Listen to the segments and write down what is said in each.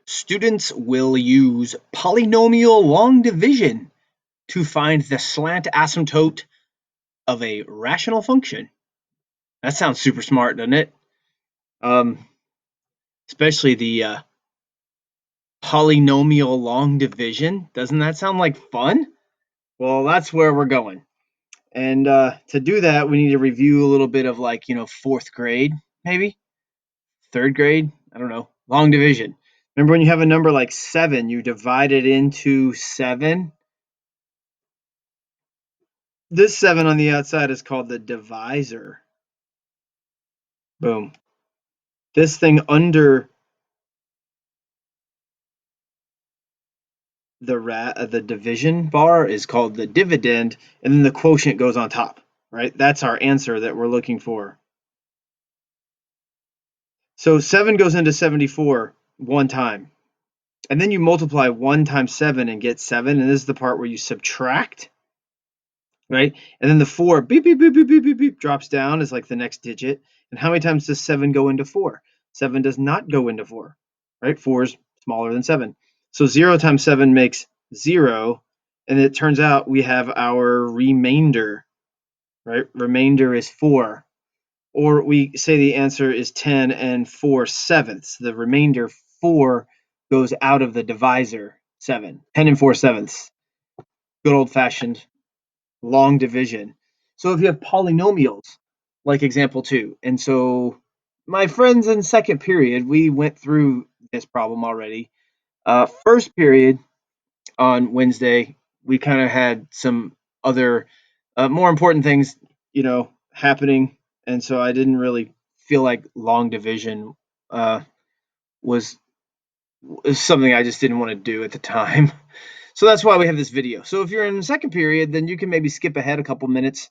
Students will use polynomial long division to find the slant asymptote of a rational function. That sounds super smart, doesn't it? Especially the polynomial long division. Doesn't that sound like fun? Well, that's where we're going. And to do that, we need to review a little bit of fourth grade, maybe third grade. I don't know. Long division. Remember when you have a number like 7, you divide it into 7? This 7 on the outside is called the divisor. Boom. This thing under the division bar is called the dividend, and then the quotient goes on top, right? That's our answer that we're looking for. So 7 goes into 74 one time. And then you multiply 1 times 7 and get 7, and this is the part where you subtract, right? And then the 4, beep, beep, beep, beep, beep, beep, beep, drops down is like the next digit. And how many times does 7 go into 4? 7 does not go into 4, right? 4 is smaller than 7. So 0 times 7 makes 0, and it turns out we have our remainder, right? Remainder is 4. Or we say the answer is 10 and 4/7. The remainder 4 goes out of the divisor 7. 10 and 4/7. Good old-fashioned long division. So if you have polynomials, like example 2, and so my friends in second period, we went through this problem already. First period on Wednesday, we kind of had some other more important things, happening, and so I didn't really feel like long division was something I just didn't want to do at the time. So that's why we have this video. So if you're in the second period, then you can maybe skip ahead a couple minutes.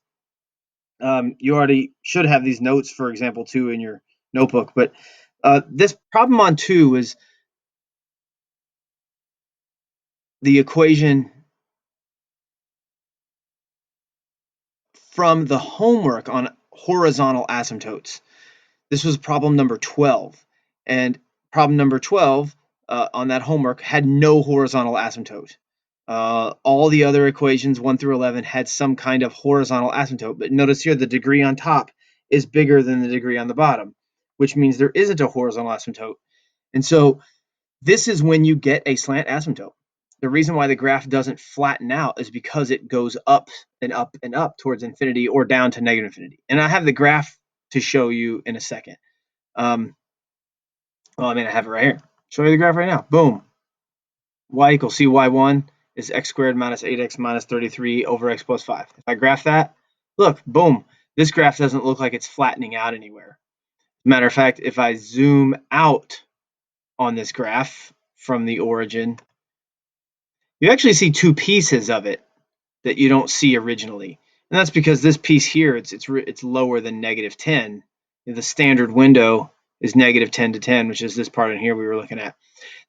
You already should have these notes for example 2 in your notebook, but this problem on 2 is the equation from the homework on horizontal asymptotes. This was problem number 12, and problem number 12 on that homework had no horizontal asymptote. All the other equations 1 through 11 had some kind of horizontal asymptote, but notice here the degree on top is bigger than the degree on the bottom, which means there isn't a horizontal asymptote. And so this is when you get a slant asymptote. The reason why the graph doesn't flatten out is because it goes up and up and up towards infinity or down to negative infinity. And I have the graph to show you in a second. I have it right here. Show you the graph right now. Boom. Y equals cy1 is x squared minus 8x minus 33 over x plus 5. If I graph that, look, boom. This graph doesn't look like it's flattening out anywhere. Matter of fact, if I zoom out on this graph from the origin, you actually see two pieces of it that you don't see originally. And that's because this piece here, it's lower than negative 10. The standard window is negative 10 to 10, which is this part in here we were looking at.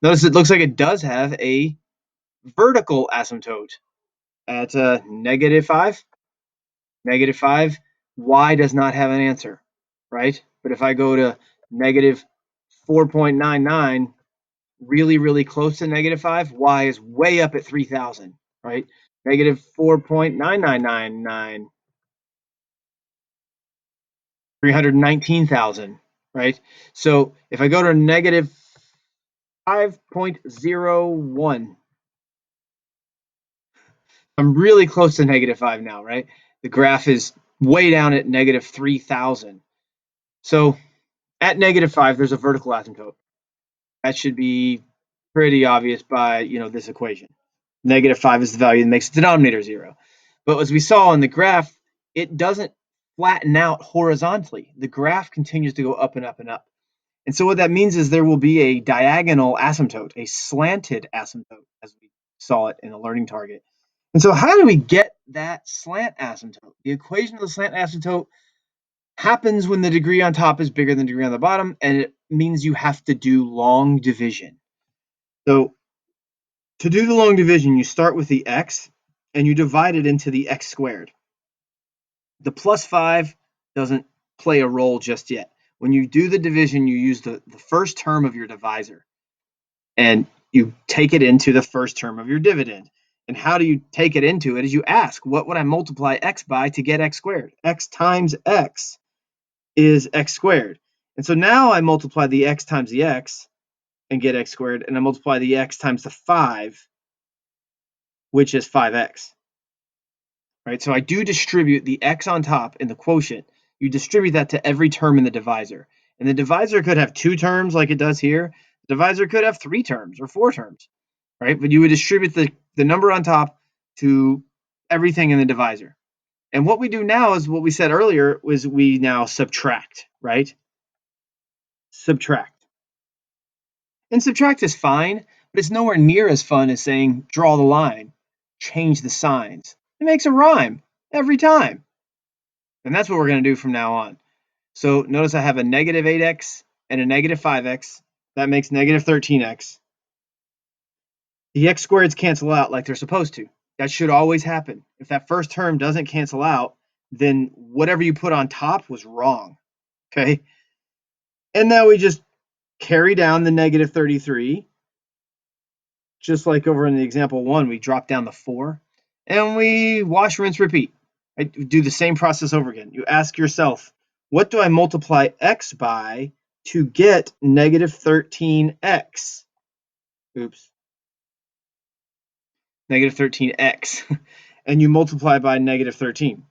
Notice it looks like it does have a vertical asymptote at negative 5. Negative 5, y does not have an answer, right? But if I go to negative 4.99, really, really close to negative 5, y is way up at 3,000, right? Negative 4.9999, 319,000, right? So if I go to negative 5.01, I'm really close to negative 5 now, right? The graph is way down at negative 3,000. So at negative 5, there's a vertical asymptote. That should be pretty obvious by this equation. Negative 5 is the value that makes the denominator 0. But as we saw on the graph, it doesn't flatten out horizontally. The graph continues to go up and up and up. And so what that means is there will be a diagonal asymptote, a slanted asymptote, as we saw it in the learning target. And so how do we get that slant asymptote? The equation of the slant asymptote happens when the degree on top is bigger than the degree on the bottom, and it means you have to do long division. So to do the long division, you start with the x, and you divide it into the x squared. The plus 5 doesn't play a role just yet. When you do the division, you use the first term of your divisor. and you take it into the first term of your dividend. And how do you take it into it? Is you ask, what would I multiply x by to get x squared? X times x is x squared. And so now I multiply the x times the x and get x squared, and I multiply the x times the 5, which is 5x. Right? So I do distribute the x on top in the quotient. You distribute that to every term in the divisor. And the divisor could have 2 terms like it does here. The divisor could have 3 terms or 4 terms, right? But you would distribute the number on top to everything in the divisor. And what we do now is what we said earlier was we now subtract, right? Subtract. And subtract is fine, but it's nowhere near as fun as saying draw the line, change the signs. It makes a rhyme every time. And that's what we're going to do from now on. So notice I have a negative 8x and a negative 5x. That makes negative 13x. The x squareds cancel out like they're supposed to. That should always happen. If that first term doesn't cancel out, then whatever you put on top was wrong. Okay? And now we just carry down the negative 33. Just like over in the example 1, we drop down the 4. And we wash, rinse, repeat. I do the same process over again. You ask yourself, what do I multiply x by to get negative 13x? Oops. Negative 13x. And you multiply by negative 13.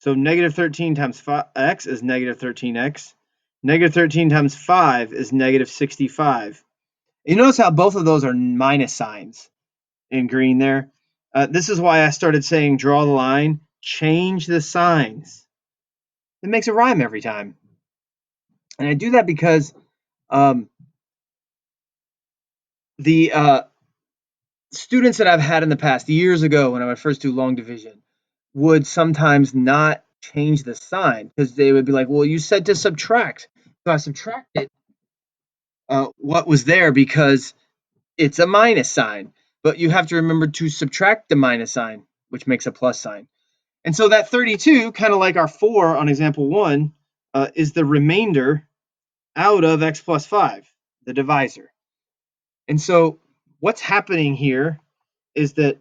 So negative 13 times x is negative 13x. Negative 13 times 5 is negative 65. You notice how both of those are minus signs in green there? This is why I started saying draw the line, change the signs. It makes a rhyme every time. And I do that because the students that I've had in the past, years ago when I would first do long division, would sometimes not change the sign because they would be like, well, you said to subtract. So I subtracted what was there because it's a minus sign. But you have to remember to subtract the minus sign, which makes a plus sign. And so that 32, kind of like our 4 on example 1, is the remainder out of x plus 5, the divisor. And so what's happening here is that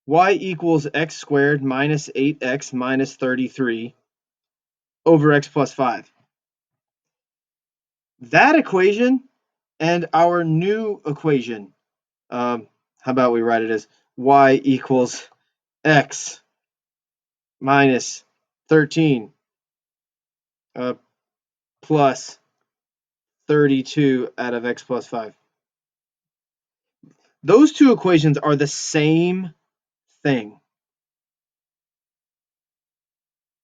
y equals x squared minus 8x minus 33 over x plus 5. That equation and our new equation, how about we write it as y equals x minus 13 plus 32 out of x plus 5. Those two equations are the same thing.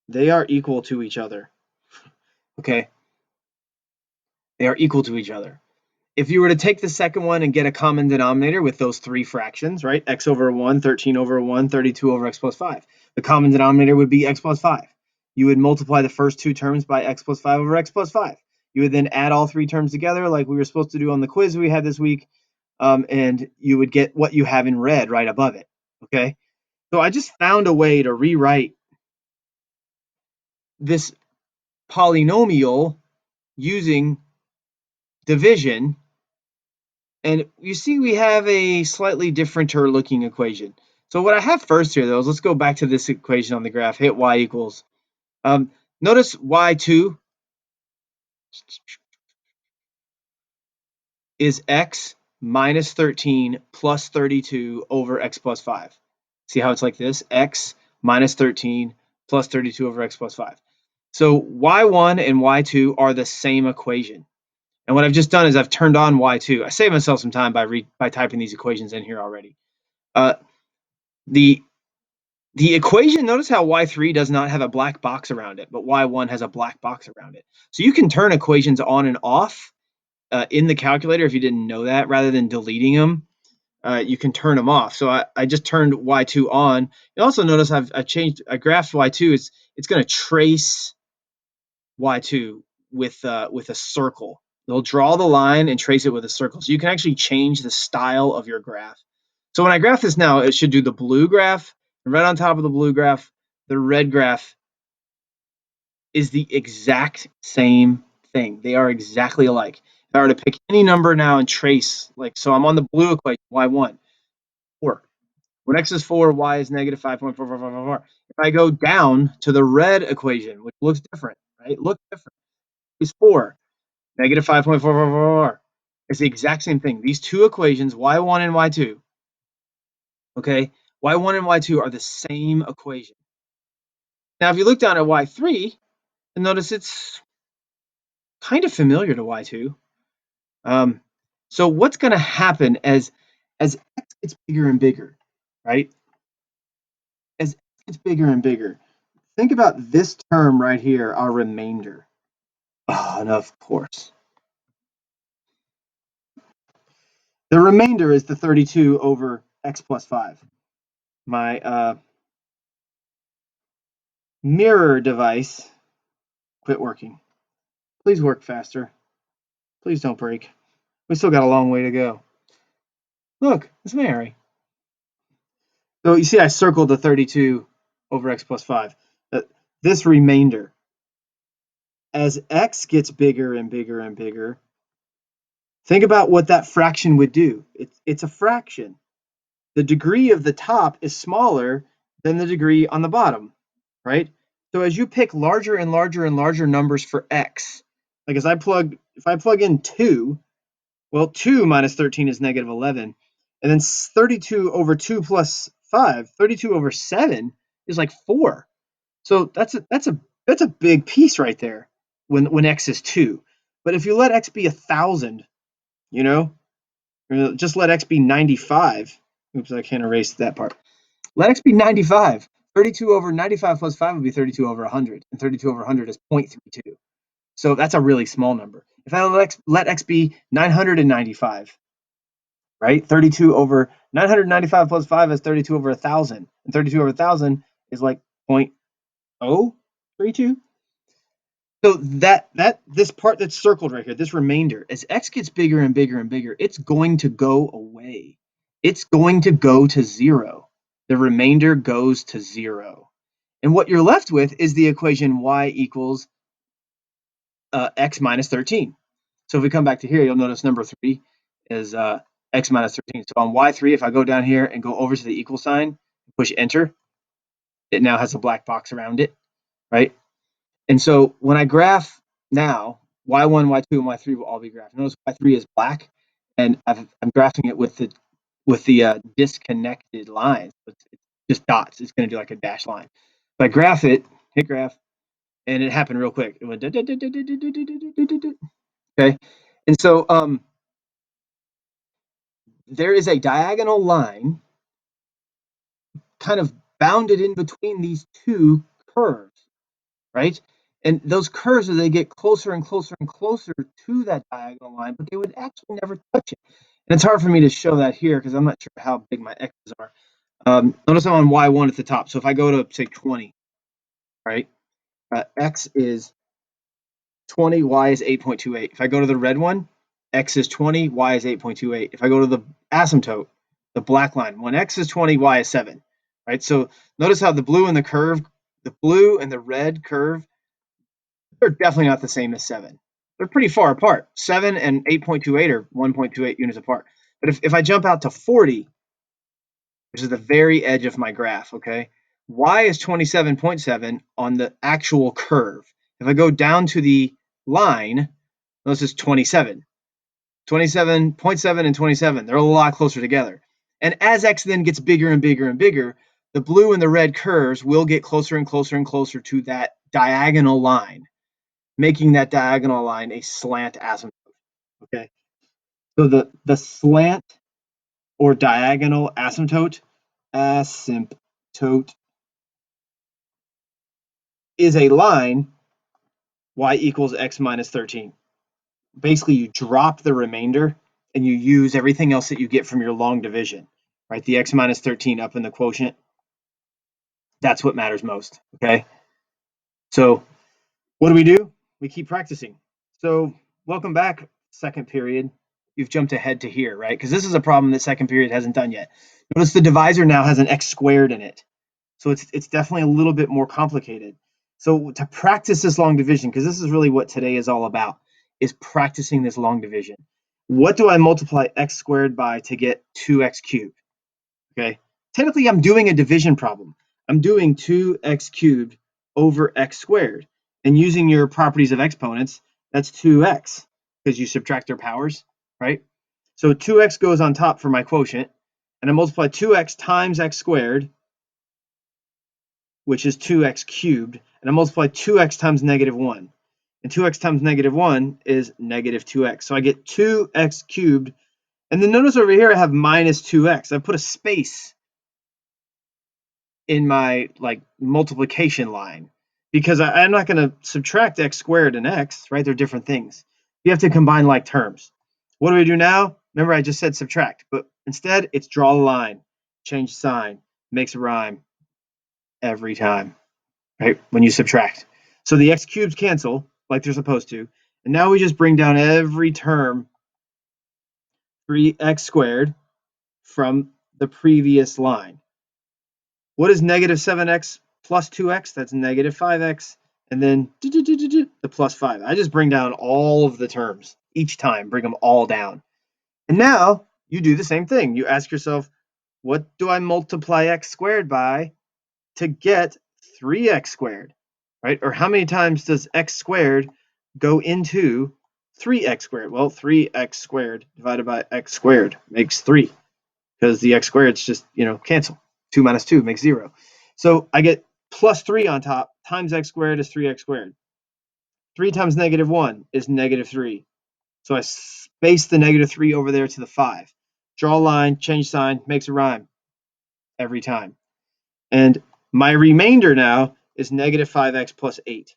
They are equal to each other. Okay? They are equal to each other. If you were to take the second one and get a common denominator with those 3 fractions, right? X over 1, 13 over 1, 32 over x plus 5. The common denominator would be x plus 5. You would multiply the first 2 terms by x plus 5 over x plus 5. You would then add all 3 terms together like we were supposed to do on the quiz we had this week, and you would get what you have in red right above it. Okay? So I just found a way to rewrite this polynomial using division, and you see we have a slightly differenter looking equation. So what I have first here, though, is let's go back to this equation on the graph. Hit y equals. Notice y2 is x minus 13 plus 32 over x plus 5. See how it's like this? X minus 13 plus 32 over x plus 5. So y1 and y2 are the same equation. And what I've just done is I've turned on y2. I saved myself some time by typing these equations in here already. The equation, notice how y3 does not have a black box around it, but y1 has a black box around it. So you can turn equations on and off in the calculator if you didn't know that. Rather than deleting them, you can turn them off. So I just turned y2 on. You also notice I graphed y2. It's going to trace y2 with a circle. They'll draw the line and trace it with a circle. So you can actually change the style of your graph. So when I graph this now, it should do the blue graph. And right on top of the blue graph, the red graph is the exact same thing. They are exactly alike. If I were to pick any number now and trace, like, so I'm on the blue equation, y1, 4. When x is 4, y is negative 5.4444. If I go down to the red equation, which looks different, right? Looks different. It's 4, negative 5.4444. It's the exact same thing. These two equations, y1 and y2, okay? y1 and y2 are the same equation. Now, if you look down at y3, you'll notice it's kind of familiar to y2. So what's going to happen as x gets bigger and bigger, right? As x gets bigger and bigger, think about this term right here, our remainder. Oh, and of course. The remainder is the 32 over x plus 5. My mirror device quit working. Please work faster. Please don't break. We still got a long way to go. Look, it's Mary. So you see I circled the 32 over x plus 5. This remainder, as x gets bigger and bigger and bigger, think about what that fraction would do. It's a fraction. The degree of the top is smaller than the degree on the bottom, right? So as you pick larger and larger and larger numbers for x, like if I plug in 2, well, 2 minus 13 is negative 11. And then 32 over 2 plus 5, 32 over 7 is like 4. So that's a big piece right there when x is 2. But if you let x be 1,000, you know, or just let x be 95. Oops, I can't erase that part. Let x be 95. 32 over 95 plus 5 would be 32 over 100. And 32 over 100 is 0.32. So that's a really small number. If I let x be 995, right? 32 over 995 plus 5 is 32 over 1,000. And 32 over 1,000 is like 0.032. So this part that's circled right here, this remainder, as x gets bigger and bigger and bigger, it's going to go away. It's going to go to 0. The remainder goes to 0. And what you're left with is the equation y equals x minus 13. So if we come back to here, you'll notice number 3 is x minus 13. So on y3, if I go down here and go over to the equal sign, push enter, it now has a black box around it, right? And so when I graph now, y1, y2, and y3 will all be graphed. Notice y3 is black, and I'm graphing it with the disconnected lines. It's just dots. It's going to do like a dash line. If I graph it, hit graph, and it happened real quick. It went okay, and so there is a diagonal line kind of bounded in between these two curves, right? And those curves, as they get closer and closer and closer to that diagonal line, but they would actually never touch it. And it's hard for me to show that here because I'm not sure how big my x's are. Notice I'm on y1 at the top. So if I go to, say, 20, right, x is 20, y is 8.28. If I go to the red one, x is 20, y is 8.28. If I go to the asymptote, the black line, when x is 20, y is 7, right? So notice how the blue and the red curve, they're definitely not the same as 7. They're pretty far apart. 7 and 8.28 are 1.28 units apart. But if I jump out to 40, which is the very edge of my graph, okay, y is 27.7 on the actual curve. If I go down to the line, this is 27. 27.7 and 27, they're a lot closer together. And as x then gets bigger and bigger and bigger, the blue and the red curves will get closer and closer and closer to that diagonal line, making that diagonal line a slant asymptote. Okay, so the slant or diagonal asymptote is a line y equals x minus 13. Basically, you drop the remainder and you use everything else that you get from your long division, right? The x minus 13 up in the quotient. That's what matters most, okay? So what do? We keep practicing. So welcome back, second period. You've jumped ahead to here, right? Because this is a problem that second period hasn't done yet. Notice the divisor now has an x squared in it. So it's definitely a little bit more complicated. So to practice this long division, because this is really what today is all about, is practicing this long division. What do I multiply x squared by to get 2x cubed? Okay, technically I'm doing a division problem. I'm doing 2x cubed over x squared. And using your properties of exponents, that's 2x because you subtract their powers, right? So 2x goes on top for my quotient, and I multiply 2x times x squared, which is 2x cubed, and I multiply 2x times -1. And 2x times -1 is -2x. So I get 2x cubed. And then notice over here I have minus 2x. I put a space in my multiplication line because I'm not going to subtract x squared and x, right? They're different things. You have to combine like terms. What do we do now? Remember I just said subtract, but instead it's draw a line, change sign, makes a rhyme every time, right? When you subtract. So the x cubes cancel like they're supposed to. And now we just bring down every term 3x squared from the previous line. What is -7x plus 2x? That's -5x. And then the plus 5. I just bring down all of the terms each time, bring them all down. And now you do the same thing. You ask yourself, what do I multiply x squared by to get 3x squared, right? Or how many times does x squared go into 3x squared? Well, 3x squared divided by x squared makes 3 because the x squareds just, cancel. 2 minus 2 makes 0. So I get plus 3 on top times x squared is 3x squared. 3 times -1 is -3. So I space the -3 over there to the 5. Draw a line, change sign, makes a rhyme every time. And my remainder now is -5x plus 8.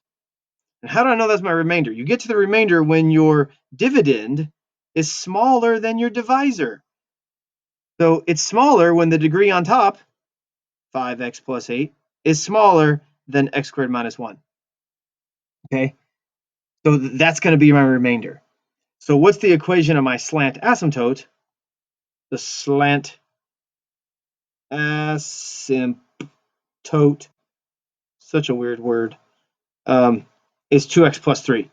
And how do I know that's my remainder? You get to the remainder when your dividend is smaller than your divisor. So it's smaller when the degree on top, 5x plus 8, is smaller than x squared minus 1. Okay, so that's going to be my remainder. So what's the equation of my slant asymptote? The slant asymptote, such a weird word, is 2x plus 3.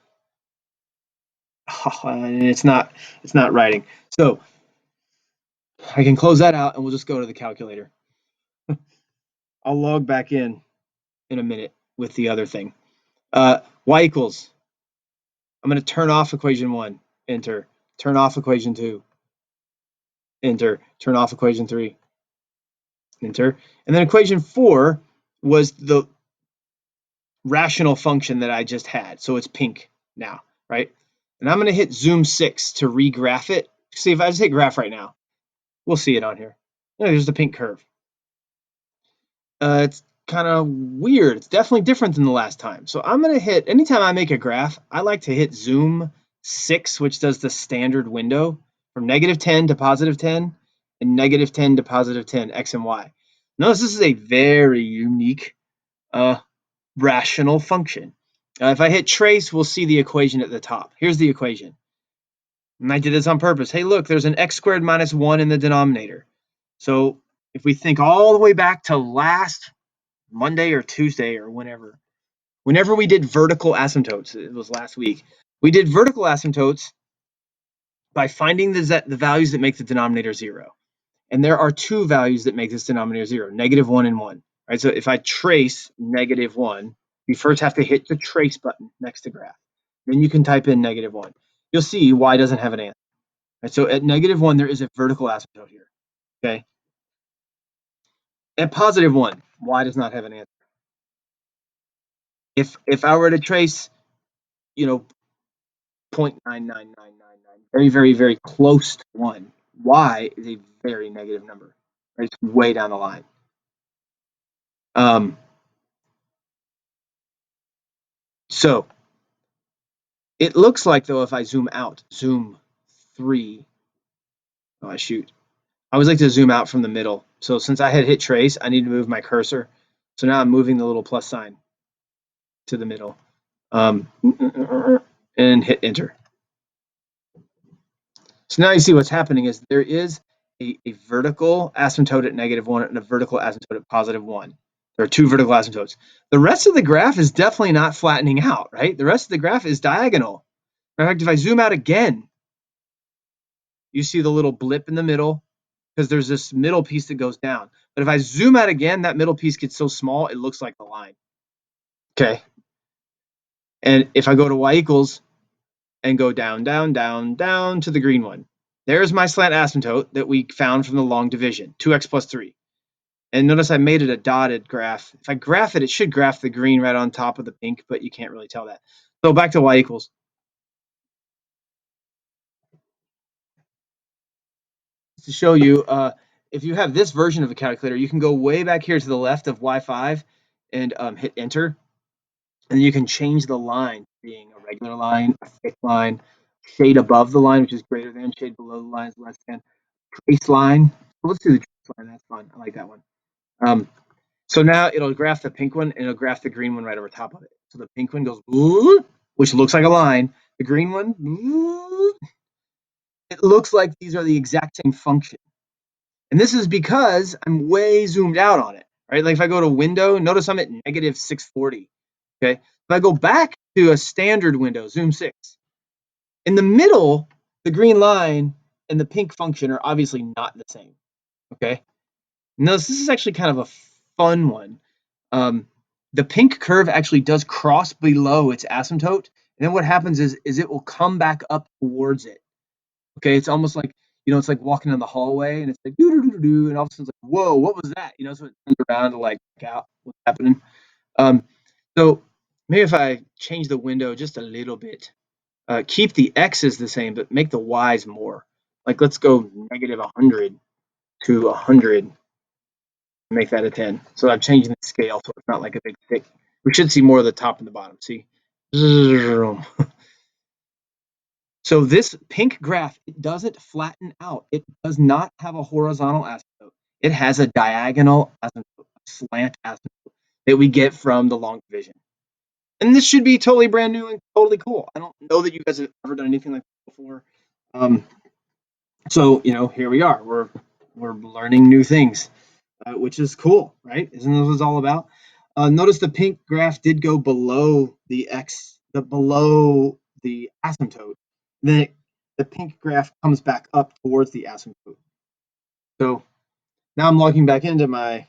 And it's not writing. So I can close that out and we'll just go to the calculator. I'll log back in a minute with the other thing. Y equals, I'm going to turn off equation 1, enter, turn off equation 2, enter, turn off equation 3, enter. And then equation 4 was the rational function that I just had. So it's pink now, right? And I'm going to hit zoom 6 to regraph it. See, if I just hit graph right now, we'll see it on here. Oh, there's the pink curve. It's kind of weird. It's definitely different than the last time. So I'm going to hit, anytime I make a graph, I like to hit zoom 6, which does the standard window from -10 to +10 and -10 to +10, X and Y. Notice this is a very unique rational function. If I hit trace, we'll see the equation at the top. Here's the equation. And I did this on purpose. Hey, look, there's an x squared minus 1 in the denominator. So if we think all the way back to last Monday or Tuesday or whenever we did vertical asymptotes, it was last week, we did vertical asymptotes by finding the values that make the denominator 0. And there are 2 values that make this denominator 0, -1 and 1. Right? So if I trace -1, you first have to hit the trace button next to graph. Then you can type in -1. You'll see y doesn't have an answer. Right? So at -1, there is a vertical asymptote here. Okay. At +1, y does not have an answer. If I were to trace, 0.99999, very, very, very close to 1, y is a very negative number. Right? It's way down the line. So it looks like, though, if I zoom out, zoom 3, oh, shoot. I always like to zoom out from the middle. So since I had hit trace, I need to move my cursor. So now I'm moving the little plus sign to the middle and hit enter. So now you see what's happening is there is a vertical asymptote at -1 and a vertical asymptote at +1. There are 2 vertical asymptotes. The rest of the graph is definitely not flattening out, right? The rest of the graph is diagonal. In fact, if I zoom out again, you see the little blip in the middle because there's this middle piece that goes down. But if I zoom out again, that middle piece gets so small, it looks like the line. Okay. And if I go to y equals and go down, down, down, down to the green one, there's my slant asymptote that we found from the long division, 2x plus 3. And notice I made it a dotted graph. If I graph it, it should graph the green right on top of the pink, but you can't really tell that. So back to y equals. To show you, if you have this version of a calculator, you can go way back here to the left of y5 and hit enter. And you can change the line being a regular line, a thick line, shade above the line, which is greater than, shade below the line is less than, trace line. So let's do the trace line. That's fun. I like that one. So now it'll graph the pink one and it'll graph the green one right over top of it. So the pink one goes, which looks like a line. The green one, it looks like these are the exact same function. And this is because I'm way zoomed out on it, right? Like if I go to window, notice I'm at negative 640, okay? If I go back to a standard window, zoom 6, in the middle, the green line and the pink function are obviously not the same, okay? Notice this is actually kind of a fun one. The pink curve actually does cross below its asymptote, and then what happens is it will come back up towards it. Okay, it's almost like, it's like walking in the hallway, and it's like doo doo doo doo, and all of a sudden it's like, whoa, what was that? So it turns around to like check out what's happening. So maybe if I change the window just a little bit, keep the x's the same, but make the y's more. Like let's go negative 100 to 100. Make that a 10. So I'm changing the scale so it's not like a big thick. We should see more of the top and the bottom. See? So this pink graph, it doesn't flatten out. It does not have a horizontal asymptote. It has a diagonal asymptote, a slant asymptote that we get from the long division. And this should be totally brand new and totally cool. I don't know that you guys have ever done anything like this before. So here we are. We're learning new things. Which is cool, right? Isn't this what it's all about? Notice the pink graph did go below the below the asymptote. Then the pink graph comes back up towards the asymptote. So now I'm logging back into my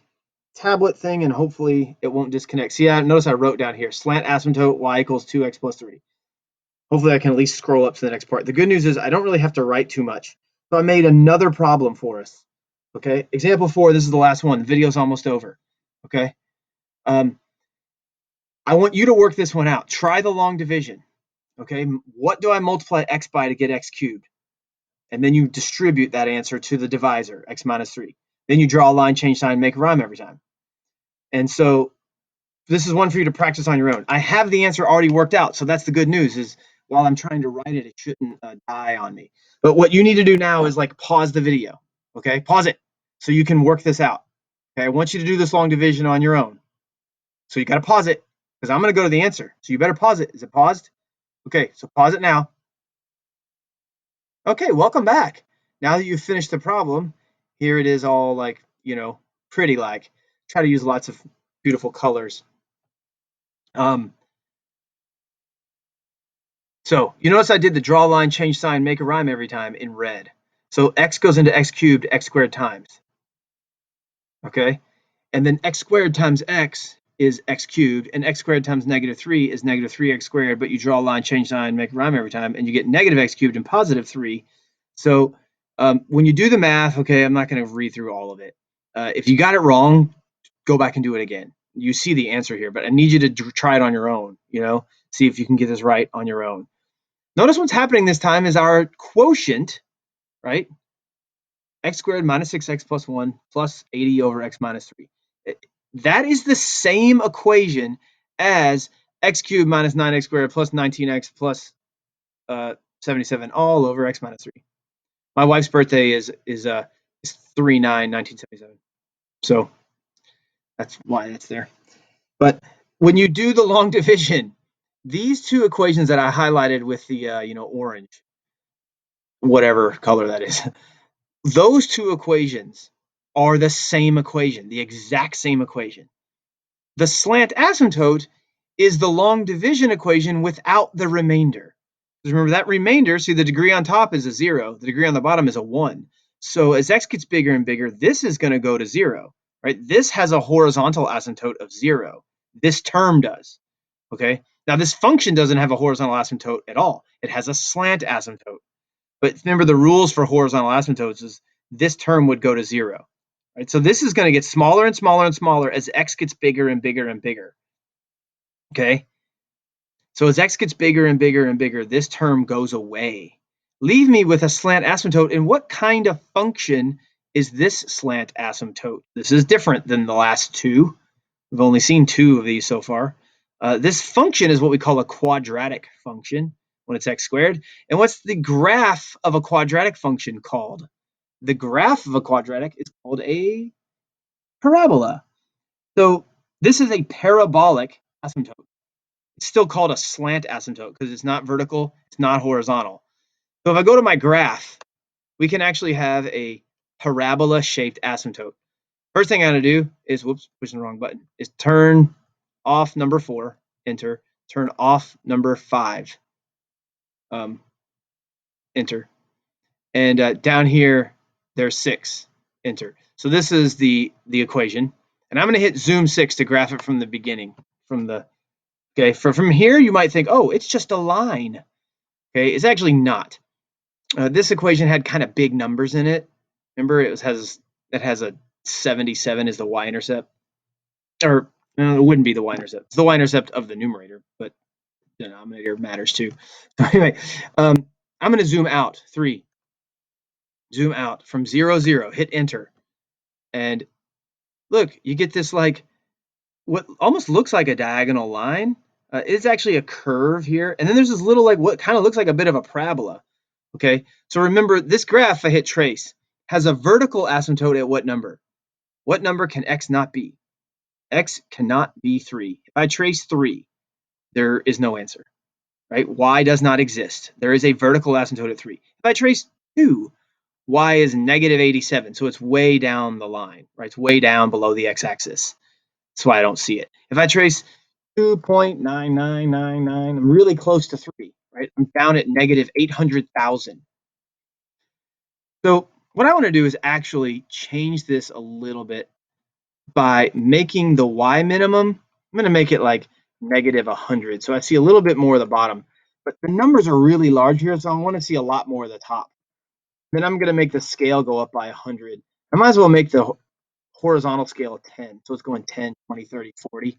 tablet thing, and hopefully it won't disconnect. See, notice I wrote down here, slant asymptote y equals 2x plus 3. Hopefully I can at least scroll up to the next part. The good news is I don't really have to write too much. So I made another problem for us. Okay, example 4, this is the last one. The video's almost over. Okay. I want you to work this one out. Try the long division. Okay, what do I multiply x by to get x cubed? And then you distribute that answer to the divisor, x minus 3. Then you draw a line, change sign, make a rhyme every time. And so this is one for you to practice on your own. I have the answer already worked out. So that's the good news is while I'm trying to write it, it shouldn't die on me. But what you need to do now is like pause the video. Okay, pause it so you can work this out. Okay, I want you to do this long division on your own. So you got to pause it because I'm going to go to the answer. So you better pause it. Is it paused? Okay, so pause it now. Okay, welcome back. Now that you've finished the problem, here it is all like, pretty like. Try to use lots of beautiful colors. So you notice I did the draw line, change sign, make a rhyme every time in red. So x goes into x cubed, x squared times. Okay, and then x squared times x is x cubed, and x squared times negative 3 is negative 3x squared, but you draw a line, change sign, make a rhyme every time, and you get negative x cubed and positive 3. So when you do the math, okay, I'm not going to read through all of it. If you got it wrong, go back and do it again. You see the answer here, but I need you to try it on your own, see if you can get this right on your own. Notice what's happening this time is our quotient, right? X squared minus 6x plus 1 plus 80 over x minus 3. That is the same equation as x cubed minus 9x squared plus 19x plus 77 all over x minus 3. My wife's birthday is 3/9/1977. So that's why that's there. But when you do the long division, these two equations that I highlighted with the orange, whatever color that is, those two equations are the same equation, the exact same equation. The slant asymptote is the long division equation without the remainder. Because remember that remainder, see the degree on top is a 0, the degree on the bottom is a 1. So as x gets bigger and bigger, this is going to go to 0, right? This has a horizontal asymptote of 0. This term does, okay? Now this function doesn't have a horizontal asymptote at all. It has a slant asymptote. But remember the rules for horizontal asymptotes is this term would go to 0, right? So this is going to get smaller and smaller and smaller as x gets bigger and bigger and bigger, okay? So as x gets bigger and bigger and bigger, this term goes away. Leave me with a slant asymptote. And what kind of function is this slant asymptote? This is different than the last two. We've only seen two of these so far. This function is what we call a quadratic function when it's x squared. And what's the graph of a quadratic function called? The graph of a quadratic is called a parabola. So this is a parabolic asymptote. It's still called a slant asymptote because it's not vertical, it's not horizontal. So if I go to my graph, we can actually have a parabola-shaped asymptote. First thing I gotta do is, whoops, pushing the wrong button, is turn off number 4, enter, turn off number 5, enter. And down here, there's 6, enter. So this is the equation. And I'm gonna hit zoom 6 to graph it from the beginning, okay, from here, you might think, oh, it's just a line. Okay, it's actually not. This equation had kind of big numbers in it. Remember, it has a 77 as the y-intercept, or it wouldn't be the y-intercept. It's the y-intercept of the numerator, but the denominator matters too. So anyway, I'm going to zoom out 3. Zoom out from 0, 0. Hit enter, and look, you get this like what almost looks like a diagonal line. It's actually a curve here, and then there's this little like what kind of looks like a bit of a parabola. Okay, so remember this graph, I hit trace, has a vertical asymptote at what number? What number can x not be? X cannot be 3. If I trace 3, there is no answer, right? Y does not exist. There is a vertical asymptote at 3. If I trace 2, y is negative 87, so it's way down the line, right? It's way down below the x-axis. That's why I don't see it. If I trace 2.9999, I'm really close to 3, right? I'm down at negative 800,000. So what I want to do is actually change this a little bit by making the y minimum. I'm going to make it like negative 100. So I see a little bit more of the bottom, but the numbers are really large here, so I want to see a lot more of the top. Then I'm going to make the scale go up by 100. I might as well make the horizontal scale 10. So it's going 10, 20, 30, 40.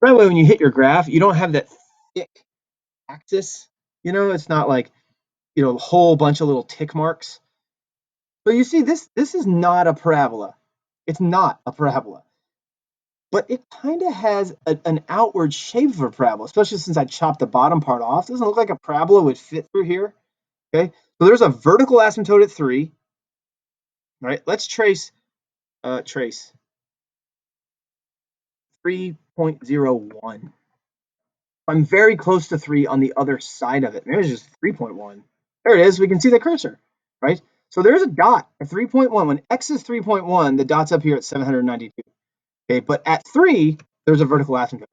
That way when you hit your graph, you don't have that thick axis. You know, it's not like, a whole bunch of little tick marks. So you see, this is not a parabola. It's not a parabola. But it kind of has an outward shape of a parabola, especially since I chopped the bottom part off. Doesn't look like a parabola would fit through here. Okay, so there's a vertical asymptote at 3. Right, let's trace 3.01. I'm very close to 3 on the other side of it. Maybe it's just 3.1. There it is. We can see the cursor, right? So there's a dot at 3.1. When x is 3.1, the dot's up here at 792. Okay, but at 3, there's a vertical asymptote.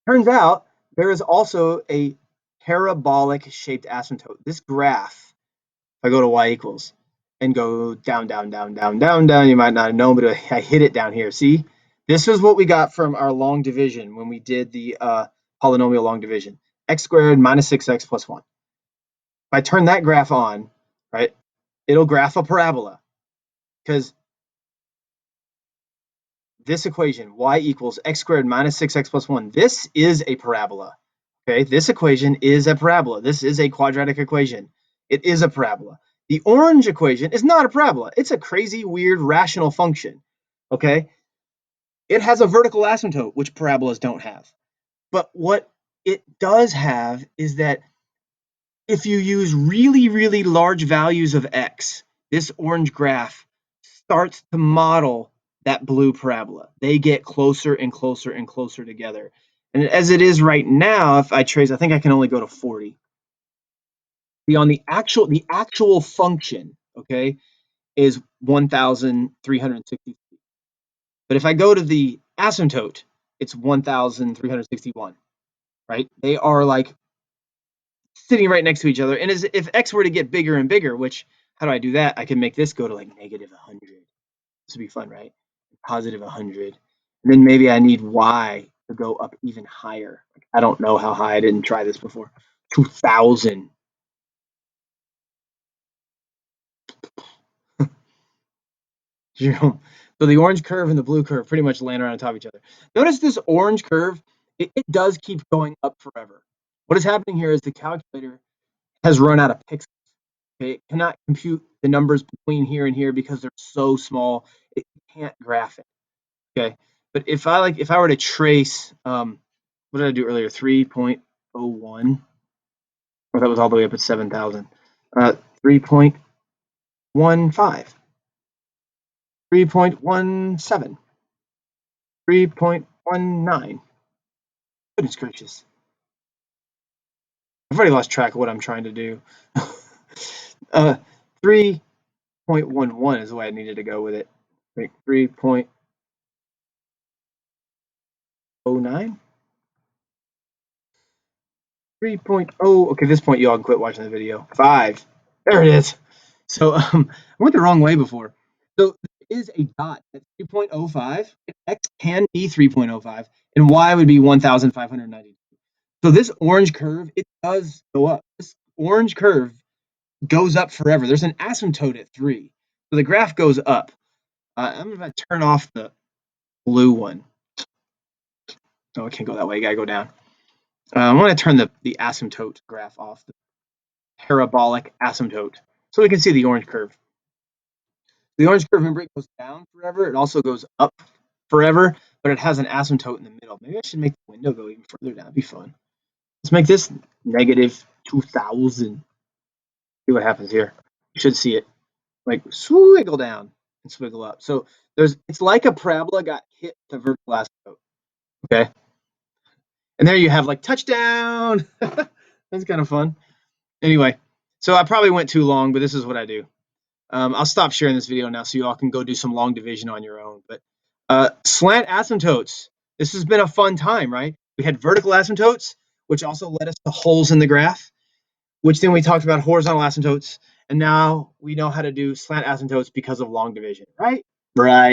Turns out there is also a parabolic shaped asymptote. This graph, if I go to y equals and go down, down, down, down, down, down, you might not have known, but I hit it down here. See, this is what we got from our long division when we did the polynomial long division. X squared minus 6x plus 1. If I turn that graph on, right, it'll graph a parabola because this equation, y equals x squared minus 6x plus 1, this is a parabola. Okay, this equation is a parabola. This is a quadratic equation. It is a parabola. The orange equation is not a parabola. It's a crazy, weird, rational function. Okay, it has a vertical asymptote, which parabolas don't have. But what it does have is that if you use really, really large values of x, this orange graph starts to model that blue parabola. They get closer and closer and closer together. And as it is right now, if I trace, I think I can only go to 40. On the actual function, okay, is 1,360. But if I go to the asymptote, it's 1,361, right? They are like sitting right next to each other. And as if x were to get bigger and bigger, which, how do I do that? I can make this go to like -100. This would be fun, right? Positive 100. And then maybe I need y to go up even higher. I don't know how high. I didn't try this before. 2,000. So the orange curve and the blue curve pretty much land right on top of each other. Notice this orange curve, it does keep going up forever. What is happening here is the calculator has run out of pixels. Okay? It cannot compute the numbers between here and here because they're so small. It can't graph it. Okay, but if I were to trace, what did I do earlier? 3.01, or that was all the way up at 7,000. 3.15, 3.17, 3.19. Goodness gracious. I've already lost track of what I'm trying to do. 3.11 is the way I needed to go with it. Like 3.09? Okay, at this point, y'all can quit watching the video. 5. There it is. So I went the wrong way before. So there is a dot at 3.05. X can be 3.05, and Y would be 1,590. So this orange curve, it does go up. This orange curve goes up forever. There's an asymptote at 3. So the graph goes up. I'm going to turn off the blue one. Oh, it can't go that way. You got to go down. I'm going to turn the asymptote graph off, the parabolic asymptote, so we can see the orange curve. The orange curve, remember, it goes down forever. It also goes up forever, but it has an asymptote in the middle. Maybe I should make the window go even further down. It'd be fun. Let's make this -2,000. See what happens here. You should see it like swiggle down and swiggle up. So it's like a parabola got hit with a vertical asymptote. Okay. And there you have like touchdown. That's kind of fun. Anyway, so I probably went too long, but this is what I do. I'll stop sharing this video now so you all can go do some long division on your own. But slant asymptotes, this has been a fun time, right? We had vertical asymptotes, which also led us to holes in the graph, which then we talked about horizontal asymptotes. And now we know how to do slant asymptotes because of long division, right? Right.